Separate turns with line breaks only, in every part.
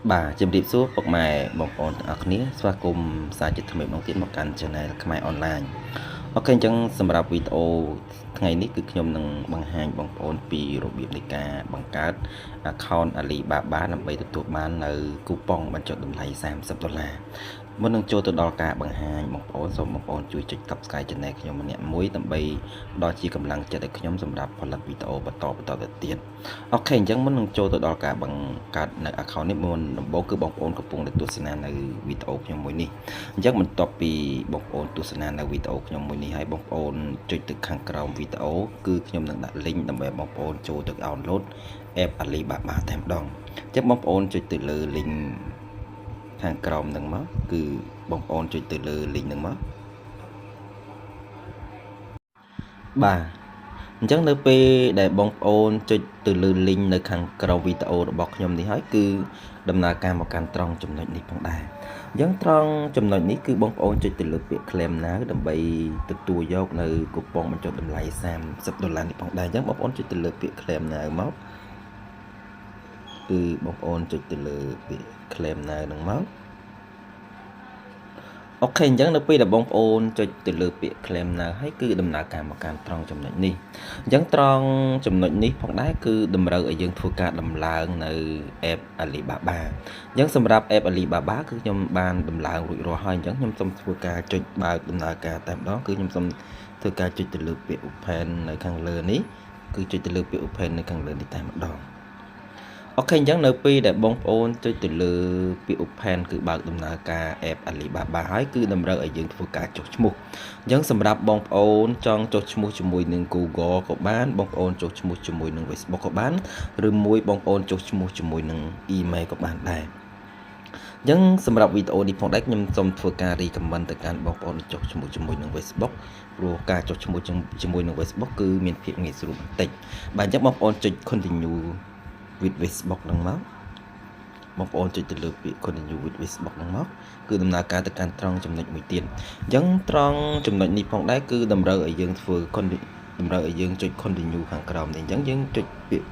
Bà chìm điệp xuống bậc mẹ bọc ổn ở khía xóa cùng xa chích thầm mộng tiết một căn channel Khmer online. Ok chẳng xâmรับvideo ngày ní cứ nhóm nâng bằng hành bóng ổn vì rộp biệp này cả bằng cát account Alibaba nằm bây tục bán ở coupon bán chọn đồng lấy $30. Muốn nâng cho tôi đo cả bằng hành bóng ổn xong bóng ổn chui chích tập sky channel nhóm mình nhẹ muối tầm bây đó chỉ cầm lăng chạy để nhóm xâmรับhoặc là video bắt tỏ tiền. Ok chẳng muốn nâng cho tôi đo cả bằng cátใน account នេះមុនដំបូងគឺបងប្អូនកំពុងតែទស្សនានៅវីដេអូខ្ញុំមួយនេះអញ្ចឹងបន្ទាប់ពីបងប្អូនទស្សនានៅវីដេអូខ្ញុំមួយនេះហើយបងប្អូនចុចទៅខាងក្រោមវីដេអូគឺខ្ញុំនឹងដាក់ link ដើម្បីបងប្អូនចូលទៅ download app Alibaba តែម្ដងអញ្ចឹងបងប្អូនចុចទៅលើ link ខាងក្រោមហ្នឹងមកគឺបងប្អូនចុចទៅលើ link ហ្នឹងមកបាទអញ្ចឹងនៅពេលដែលបងប្អូនចុចទៅលើ link នៅខាងក្រោមវីដេអូរបស់ខ្ញុំនេះហើយគឺដំណើរការមកកាន់ត្រង់ចំណុចនេះផងដែរអញ្ចឹងត្រង់ចំណុចនេះគឺបងប្អូនចុចទៅលើពាក្យ claim now ដើម្បីទទួលយកនៅកូប៉ុងបញ្ចុះតម្លៃ$30នេះផងដែរអញ្ចឹងបងប្អូនចុចទៅលើពាក្យ claim now មកគឺបងប្អូនចុចទៅលើពាក្យ claim now ហ្នឹងមកអូខេអញ្ចឹងនៅពេលដែលបងប្អូនចុចទៅលើពាក្យ claim now ហើយគឺដំណើរការមកកាន់ត្រង់ចំណុចនេះអញ្ចឹងត្រង់ចំណុចនេះផងដែរគឺតម្រូវឲ្យយើងធ្វើការដំឡើងនៅ app Alibaba អញ្ចឹងសម្រាប់ app Alibaba គឺខ្ញុំបានដំឡើងរួចរាល់ហើយអញ្ចឹងខ្ញុំសូមធ្វើការចុចបើកដំណើរការតែម្ដងគឺខ្ញុំសូមធ្វើការចុចទៅលើពាក្យ open នៅខាងលើនេះគឺចុចទៅលើពាក្យ open នៅខាងលើនេះតែម្ដងអូខេអញ្ចឹងនៅពេលដែលបងប្អូនចុចទៅលើពាក្យ open គឺបើកដំណើរការ app Alibaba ហើយគឺតម្រូវឲ្យយើងធ្វើការចុះឈ្មោះអញ្ចឹងសម្រាប់បងប្អូនចង់ចុះឈ្មោះជាមួយនឹង Google ក៏បានបងប្អូនចុះឈ្មោះជាមួយនឹង Facebook ក៏បានឬមួយបងប្អូនចុះឈ្មោះជាមួយនឹង email ក៏បានដែរអញ្ចឹងសម្រាប់វីដេអូនេះផងដែរខ្ញុំសូមធ្វើការ recommend ទៅកាន់បងប្អូនចុះឈ្មោះជាមួយនឹង Facebook ព្រោះការចុះឈ្មោះជាមួយនឹង Facebook គឺមានភាពងាយស្រួលបន្តិចបាទអញ្ចឹងបងប្អូនចុច continue with Facebook ហ្នឹងមកបងប្អូនចុចទៅលើពាក្យ continue with Facebook ហ្នឹងមកគឺដំណើរការទៅកាន់ត្រង់ចំណុចមួយទៀតអញ្ចឹងត្រង់ចំណុចនេះផងដែរគឺតម្រូវឲ្យយើងធ្វើតម្រូវឲ្យយើងចុច continue ខាងក្រោមនេះអញ្ចឹងយើងចុចពាក្យ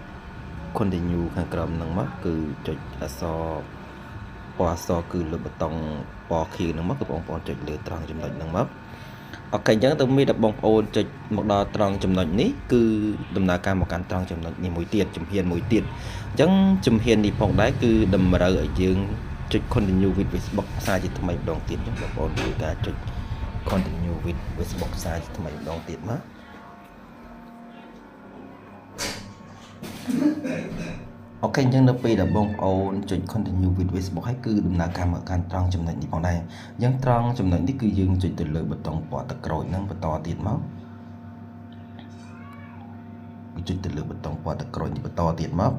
continue ខាងក្រោមហ្នឹងមកគឺចុចអក្សរពណ៌អក្សរគឺលើប៊ូតុងពណ៌ខៀវហ្នឹងមកគឺបងប្អូនចុចលើត្រង់ចំណុចហ្នឹងមកអូខេអញ្ចឹងទៅមានតែបងប្អូនចុចមកដល់ត្រង់ចំណុចនេះគឺដំណើរការមកកាន់ត្រង់ចំណុចនេះមួយទៀតជំហានមួយទៀតអញ្ចឹងជំហាននេះផងដែរគឺតម្រូវឲ្យយើងចុច continue with Facebook សារជាថ្មីម្ដងទៀតអញ្ចឹងបងប្អូនធ្វើការចុច continue with Facebook សារជាថ្មីម្ដងទៀតមកអូខេអញ្ចឹងនៅពេលដែលបងប្អូនចុច continue with Facebook ហើយគឺដំណើរការមកកាន់ត្រង់ចំណុចនេះផងដែរអញ្ចឹងត្រង់ចំណុចនេះគឺយើងចុចទៅលើប៊ូតុងពណ៌ទឹកក្រូចហ្នឹងបន្តទៀតមកចុចទៅលើប៊ូតុងពណ៌ទឹកក្រូចនេះបន្តទៀតមក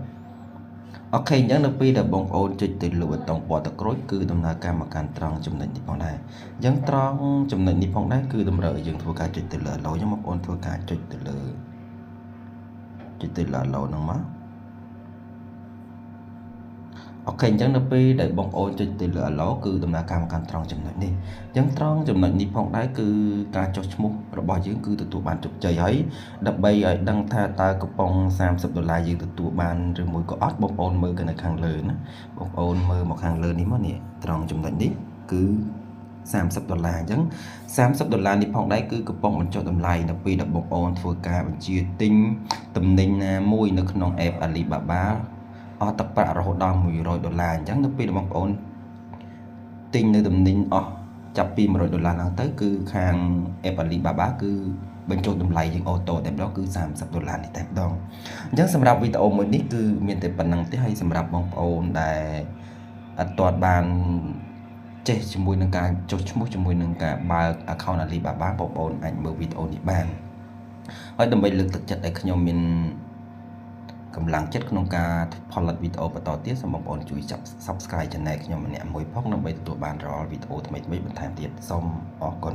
អូខេអញ្ចឹងនៅពេលដែលបងប្អូនចុចទៅលើប៊ូតុងពណ៌ទឹកក្រូចគឺដំណើរការមកកាន់ត្រង់ចំណុចនេះផងដែរអញ្ចឹងត្រង់ចំណុចនេះផងដែរគឺតម្រូវឲ្យយើងធ្វើការចុចទៅលើ allow អញ្ចឹងបងប្អូនធ្វើការចុចទៅលើ allow ហ្នឹងមកអូខេអញ្ចឹងនៅពេលដែលបងប្អូនចុចទៅលើ allow គឺដំណើរការមកកាន់ត្រង់ចំណុចនេះអញ្ចឹងត្រង់ចំណុចនេះផងដែរគឺការចុះឈ្មោះរបស់យើងគឺទទួលបានជោគជ័យហើយដើម្បីឲ្យដឹងថាតើកូប៉ុង$30យើងទទួលបានឬមួយក៏អត់បងប្អូនមើលនៅខាងលើណាបងប្អូនមើលមកខាងលើនេះមកនេះត្រង់ចំណុចនេះគឺ$30អញ្ចឹង$30នេះផងដែរគឺកូប៉ុងបញ្ចុះតម្លៃនៅពេលដែលបងប្អូនធ្វើការបញ្ជាទិញទំនិញណាមួយនៅក្នុង app Alibabaអស់ទឹកប្រាក់រហូតដល់$100អញ្ចឹងនៅពេលបងប្អូនទិញនៅទំនិញអស់ចាប់ពី$100ឡើងទៅគឺខាង app Alibaba គឺបញ្ចុះតម្លៃយើងអូតូតែម្ដងគឺ$30នេះតែម្ដងអញ្ចឹងសម្រាប់វីដេអូមួយនេះគឺមានតែប៉ុណ្្នឹងទេហើយសម្រាប់បងប្អូនដែលអត់ទាន់បានចេះជាមួយនឹងការចុះឈ្មោះជាមួយនឹងការបើក account Alibaba បងប្អូនអាចមើលវីដេអូនេះបានហើយដើម្បីលើកទឹកចិត្តឲ្យខ្ញុំមានកម្លាំងចិត្តក្នុងការផលិតវីដេអូបន្តទៀតសូមបងប្អូនជួយ Subscribe Channel ខ្ញុំម្នាក់មួយផងដើម្បីទទួលបានរាល់វីដេអូថ្មីៗបន្ថែមទៀតសូមអរគុណ